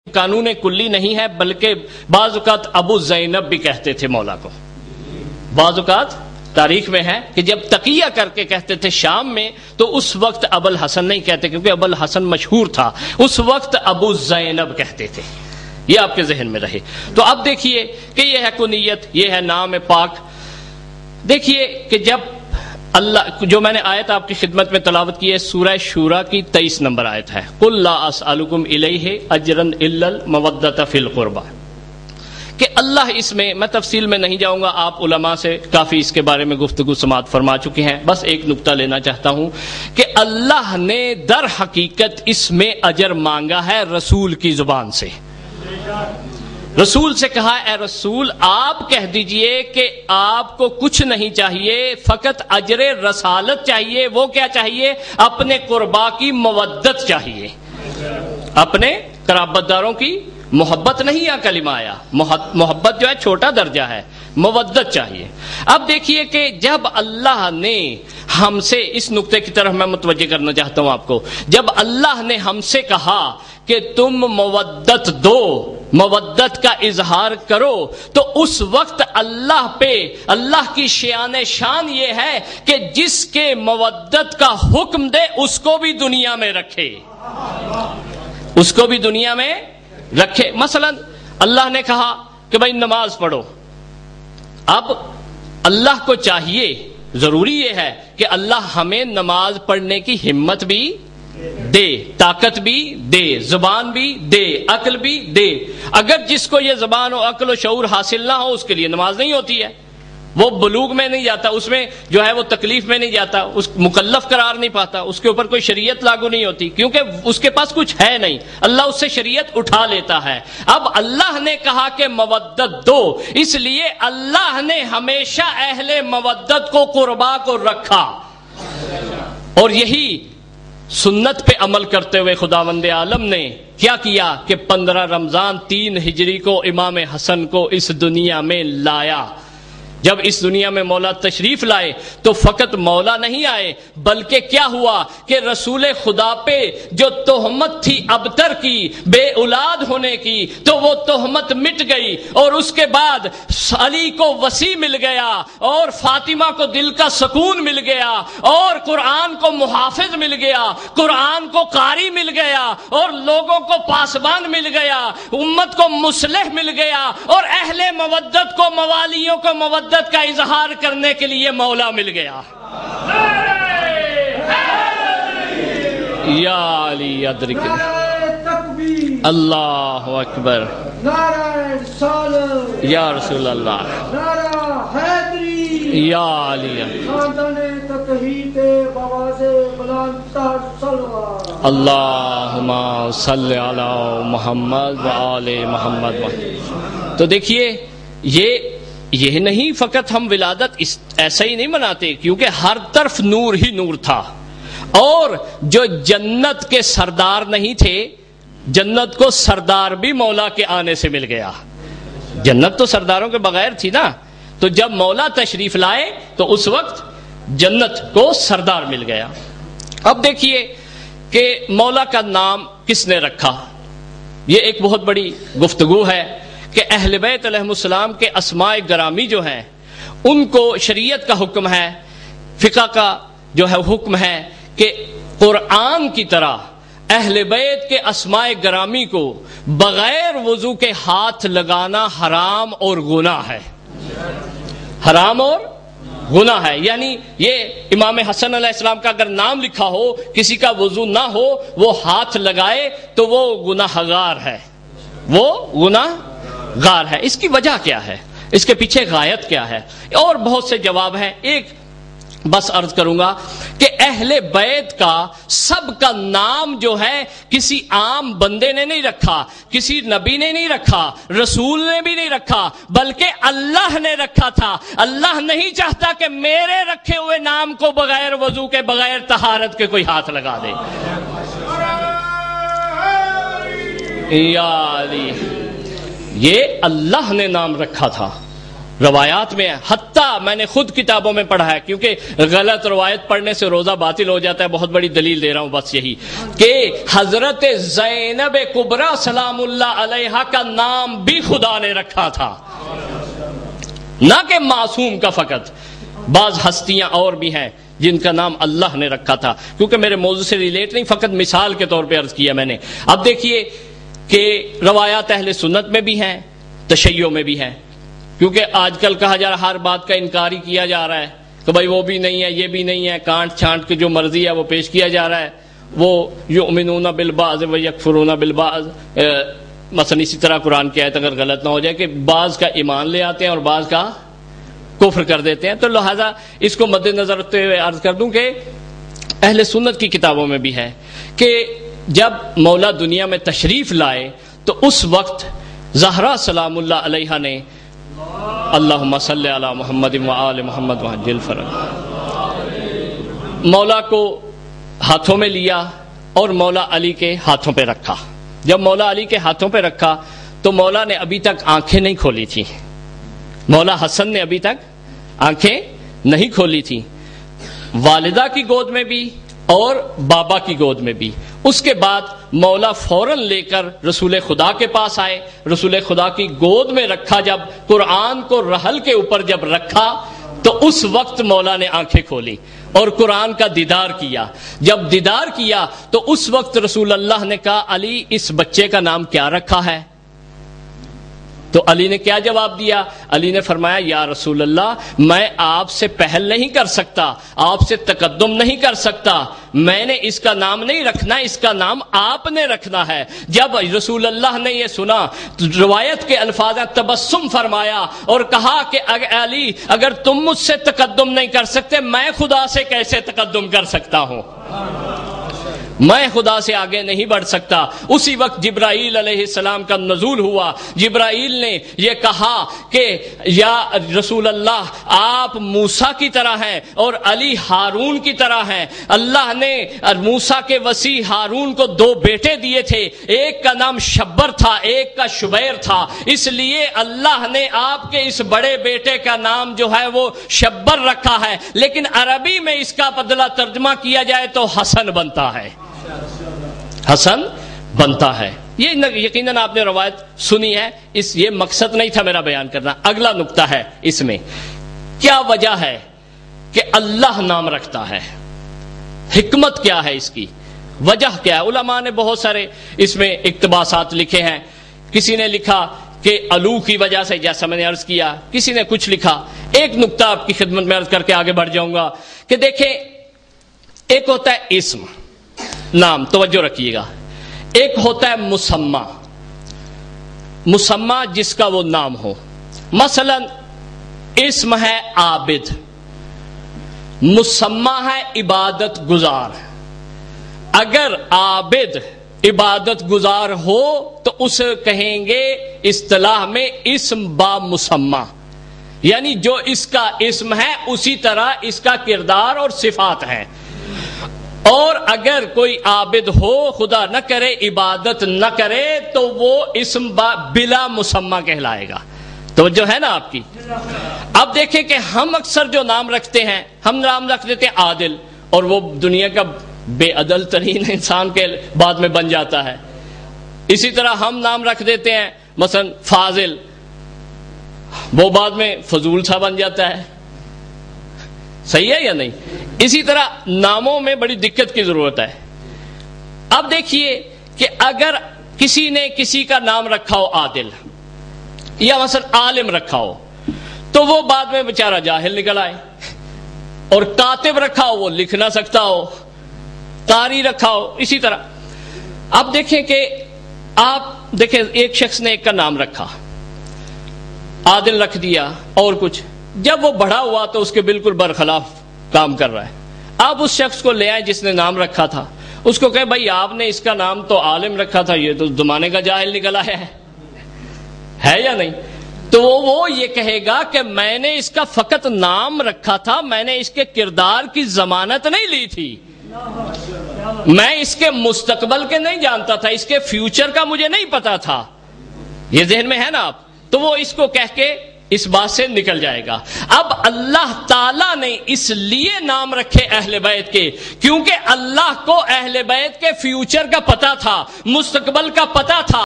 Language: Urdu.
قانون کلی نہیں ہے، بلکہ بعض اوقات ابو زینب بھی کہتے تھے مولا کو. بعض اوقات تاریخ میں ہے کہ جب تقیہ کر کے کہتے تھے شام میں، تو اس وقت ابو الحسن نہیں کہتے کیونکہ ابو الحسن مشہور تھا، اس وقت ابو زینب کہتے تھے. یہ آپ کے ذہن میں رہے. تو اب دیکھیے کہ یہ ہے کنیت، یہ ہے نام پاک. دیکھیے کہ جب اللہ، جو میں نے آیت آپ کی خدمت میں تلاوت کی ہے، سورہ شورى کی 23 نمبر آیت ہے، قُلْ لَا أَسْأَلُكُمْ إِلَيْهِ أَجْرًا إِلَّا الْمَوَدَّةَ فِي الْقُرْبَى. کہ اللہ اس میں تفصیل میں نہیں جاؤں گا، آپ علماء سے کافی اس کے بارے میں گفتگو سماعت فرما چکے ہیں. بس ایک نقطہ لینا چاہتا ہوں کہ اللہ نے در حقیقت اس میں اجر مانگا ہے رسول کی زبان سے. رسول سے کہا، اے رسول آپ کہہ دیجئے کہ آپ کو کچھ نہیں چاہیے، فقط اجر رسالت چاہیے. وہ کیا چاہیے؟ اپنے قربا کی مودت چاہیے، اپنے قرابت داروں کی محبت نہیں. یا کلمہ آیا محبت جو ہے چھوٹا درجہ ہے، مودت چاہیے. اب دیکھیے کہ جب اللہ نے ہم سے، اس نقطے کی طرف میں متوجہ کرنا چاہتا ہوں آپ کو، جب اللہ نے ہم سے کہا کہ تم مودت دو، مودت کا اظہار کرو، تو اس وقت اللہ پہ، اللہ کی شان یہ ہے کہ جس کے مودت کا حکم دے اس کو بھی دنیا میں رکھے، اس کو بھی دنیا میں رکھے. مثلا اللہ نے کہا کہ بھائی نماز پڑھو. اب اللہ کو چاہیے، ضروری یہ ہے کہ اللہ ہمیں نماز پڑھنے کی ہمت بھی دے، طاقت بھی دے، زبان بھی دے، عقل بھی دے. اگر جس کو یہ زبان و عقل و شعور حاصل نہ ہو، اس کے لیے نماز نہیں ہوتی ہے، وہ بلوغ میں نہیں جاتا، اس میں جو ہے وہ تکلیف میں نہیں جاتا، اس مکلف قرار نہیں پاتا، اس کے اوپر کوئی شریعت لاگو نہیں ہوتی، کیونکہ اس کے پاس کچھ ہے نہیں. اللہ اس سے شریعت اٹھا لیتا ہے. اب اللہ نے کہا کہ مودت دو، اس لیے اللہ نے ہمیشہ اہل مودت کو، قربا کو رکھا. اور یہی سنت پہ عمل کرتے ہوئے خداوند عالم نے کیا کیا کہ 15 رمضان 3 ہجری کو امام حسن کو اس دنیا میں لایا. جب اس دنیا میں مولا تشریف لائے تو فقط مولا نہیں آئے، بلکہ کیا ہوا کہ رسول خدا پہ جو تہمت تھی ابتر کی، بے اولاد ہونے کی، تو وہ تہمت مٹ گئی. اور اس کے بعد علی کو وسیع مل گیا، اور فاطمہ کو دل کا سکون مل گیا، اور قرآن کو محافظ مل گیا، قرآن کو قاری مل گیا، اور لوگوں کو پاسبان مل گیا، امت کو مصلح مل گیا، اور اہل مودت کو، موالیوں کو مودت کا اظہار کرنے کے لیے مولا مل گیا. یا علی ادرک، اللہ اکبر، یا رسول اللہ، یا علی، اللہم صلی علی محمد وآل محمد. تو دیکھیے یہ نہیں فقط ہم ولادت ایسا ہی نہیں مناتے، کیونکہ ہر طرف نور ہی نور تھا. اور جو جنت کے سردار نہیں تھے، جنت کو سردار بھی مولا کے آنے سے مل گیا. جنت تو سرداروں کے بغیر تھی نا، تو جب مولا تشریف لائے تو اس وقت جنت کو سردار مل گیا. اب دیکھیے کہ مولا کا نام کس نے رکھا، یہ ایک بہت بڑی گفتگو ہے کہ اہل بیت علیہ السلام کے اسماء گرامی جو ہیں ان کو شریعت کا حکم ہے، فقہ کا جو ہے حکم ہے کہ قرآن کی طرح اہل بیت کے اسماء گرامی کو بغیر وضو کے ہاتھ لگانا حرام اور گناہ ہے. حرام اور گناہ ہے. یعنی یہ امام حسن علیہ السلام کا اگر نام لکھا ہو، کسی کا وضو نہ ہو، وہ ہاتھ لگائے تو وہ گناہ گار ہے، وہ گناہ غار ہے. اس کی وجہ کیا ہے، اس کے پیچھے غایت کیا ہے؟ اور بہت سے جواب ہیں. ایک بس عرض کروں گا کہ اہل بیت کا سب کا نام جو ہے کسی عام بندے نے نہیں رکھا، کسی نبی نے نہیں رکھا، رسول نے بھی نہیں رکھا، بلکہ اللہ نے رکھا تھا. اللہ نہیں چاہتا کہ میرے رکھے ہوئے نام کو بغیر وضو کے، بغیر طہارت کے کوئی ہاتھ لگا دے. یا علی، یہ اللہ نے نام رکھا تھا. روایات میں ہے، حتیٰ میں نے خود کتابوں میں پڑھا ہے، کیونکہ غلط روایت پڑھنے سے روزہ باطل ہو جاتا ہے، بہت بڑی دلیل دے رہا ہوں بس یہی کہ حضرت زینب کبریٰ سلام اللہ علیہا کا نام بھی خدا نے رکھا تھا، نہ کہ معصوم کا فقط، بعض ہستیاں اور بھی ہیں جن کا نام اللہ نے رکھا تھا، کیونکہ میرے موضوع سے ریلیٹ نہیں، فقط مثال کے طور پہ عرض کیا میں نے۔ اب دیکھیے کہ روایات اہل سنت میں بھی ہیں، تشیع میں بھی ہیں، کیونکہ آج کل کہا جا رہا ہر بات کا انکار ہی کیا جا رہا ہے کہ بھائی وہ بھی نہیں ہے، یہ بھی نہیں ہے، کانٹ چھانٹ کے جو مرضی ہے وہ پیش کیا جا رہا ہے، وہ یؤمنون بالبعض و یکفرون بالبعض، مثلا اسی طرح قرآن کی آیت اگر غلط نہ ہو جائے کہ بعض کا ایمان لے آتے ہیں اور بعض کا کفر کر دیتے ہیں، تو لہذا اس کو مد نظر رکھتے ہوئے عرض کر دوں کہ اہل سنت کی کتابوں میں بھی ہے کہ جب مولا دنیا میں تشریف لائے تو اس وقت زہرا سلام اللہ علیہا نے اللہم صلی علی محمد و آل محمد وعجل فرج، مولا کو ہاتھوں میں لیا اور مولا علی کے ہاتھوں پہ رکھا۔ جب مولا علی کے ہاتھوں پہ رکھا تو مولا نے ابھی تک آنکھیں نہیں کھولی تھی، مولا حسن نے ابھی تک آنکھیں نہیں کھولی تھی، والدہ کی گود میں بھی اور بابا کی گود میں بھی۔ اس کے بعد مولا فوراً لے کر رسول خدا کے پاس آئے، رسول خدا کی گود میں رکھا، جب قرآن کو رحل کے اوپر جب رکھا تو اس وقت مولا نے آنکھیں کھولی اور قرآن کا دیدار کیا۔ جب دیدار کیا تو اس وقت رسول اللہ نے کہا علی اس بچے کا نام کیا رکھا ہے؟ تو علی نے کیا جواب دیا؟ علی نے فرمایا یا رسول اللہ میں آپ سے پہل نہیں کر سکتا، آپ سے تقدم نہیں کر سکتا، میں نے اس کا نام نہیں رکھنا، اس کا نام آپ نے رکھنا ہے۔ جب رسول اللہ نے یہ سنا تو روایت کے الفاظ تبسم فرمایا اور کہا کہ علی اگر تم مجھ سے تقدم نہیں کر سکتے میں خدا سے کیسے تقدم کر سکتا ہوں، میں خدا سے آگے نہیں بڑھ سکتا۔ اسی وقت جبرائیل علیہ السلام کا نزول ہوا، جبرائیل نے یہ کہا کہ یا رسول اللہ آپ موسیٰ کی طرح ہیں اور علی ہارون کی طرح ہیں۔ اللہ نے موسیٰ کے وسیع ہارون کو دو بیٹے دیے تھے، ایک کا نام شبر تھا ایک کا شبیر تھا، اس لیے اللہ نے آپ کے اس بڑے بیٹے کا نام جو ہے وہ شبر رکھا ہے، لیکن عربی میں اس کا بدلہ ترجمہ کیا جائے تو حسن بنتا ہے، حسن بنتا ہے۔ یہ یقیناً آپ نے روایت سنی ہے، یہ مقصد نہیں تھا میرا بیان کرنا۔ اگلا نقطہ ہے اس میں کیا وجہ ہے کہ اللہ نام رکھتا ہے، حکمت کیا ہے اس کی، وجہ کیا ہے؟ علماء نے بہت سارے اس میں اقتباسات لکھے ہیں، کسی نے لکھا کہ علو کی وجہ سے، جیسا میں نے عرض کیا، کسی نے کچھ لکھا۔ ایک نقطہ آپ کی خدمت میں عرض کر کے آگے بڑھ جاؤں گا کہ دیکھیں ایک ہوتا ہے اسم، نام، توجہ رکھیے گا، ایک ہوتا ہے مسمى، مسمى جس کا وہ نام ہو، مثلا اسم ہے عابد، مسمى ہے عبادت گزار۔ اگر عابد عبادت گزار ہو تو اسے کہیں گے اصطلاح میں اسم با مسمى، یعنی جو اس کا اسم ہے اسی طرح اس کا کردار اور صفات ہیں۔ اور اگر کوئی عابد ہو، خدا نہ کرے عبادت نہ کرے، تو وہ اسم بلا مسمى کہلائے گا۔ تو جو ہے نا آپ کی، اب دیکھیں کہ ہم اکثر جو نام رکھتے ہیں، ہم نام رکھ دیتے ہیں عادل، اور وہ دنیا کا بے عدل ترین انسان کے بعد میں بن جاتا ہے۔ اسی طرح ہم نام رکھ دیتے ہیں مثلا فاضل، وہ بعد میں فضول سا بن جاتا ہے، صحیح ہے یا نہیں؟ اسی طرح ناموں میں بڑی دقت کی ضرورت ہے۔ اب دیکھیے کہ اگر کسی نے کسی کا نام رکھا ہو عادل یا مثلا عالم رکھا ہو تو وہ بعد میں بیچارہ جاہل نکل آئے، اور کاتب رکھا ہو وہ لکھ نہ سکتا ہو، قاری رکھا ہو اسی طرح۔ اب دیکھیں کہ آپ دیکھیں ایک شخص نے ایک کا نام رکھا، عادل رکھ دیا اور کچھ، جب وہ بڑا ہوا تو اس کے بالکل برخلاف کام کر رہا ہے۔ آپ اس شخص کو لے آئے جس نے نام رکھا تھا، اس کو کہے بھائی آپ نے اس کا نام تو عالم رکھا تھا، یہ تو زمانے کا جاہل نکل آیا ہے یا نہیں؟ تو وہ یہ کہے گا کہ میں نے اس کا فقط نام رکھا تھا، میں نے اس کے کردار کی ضمانت نہیں لی تھی، میں اس کے مستقبل کے نہیں جانتا تھا، اس کے فیوچر کا مجھے نہیں پتا تھا۔ یہ ذہن میں ہے نا آپ؟ تو وہ اس کو کہہ کے اس بات سے نکل جائے گا۔ اب اللہ تعالیٰ نے اس لیے نام رکھے اہل بیت کے کیونکہ اللہ کو اہل بیت کے فیوچر کا پتہ تھا، مستقبل کا پتہ تھا۔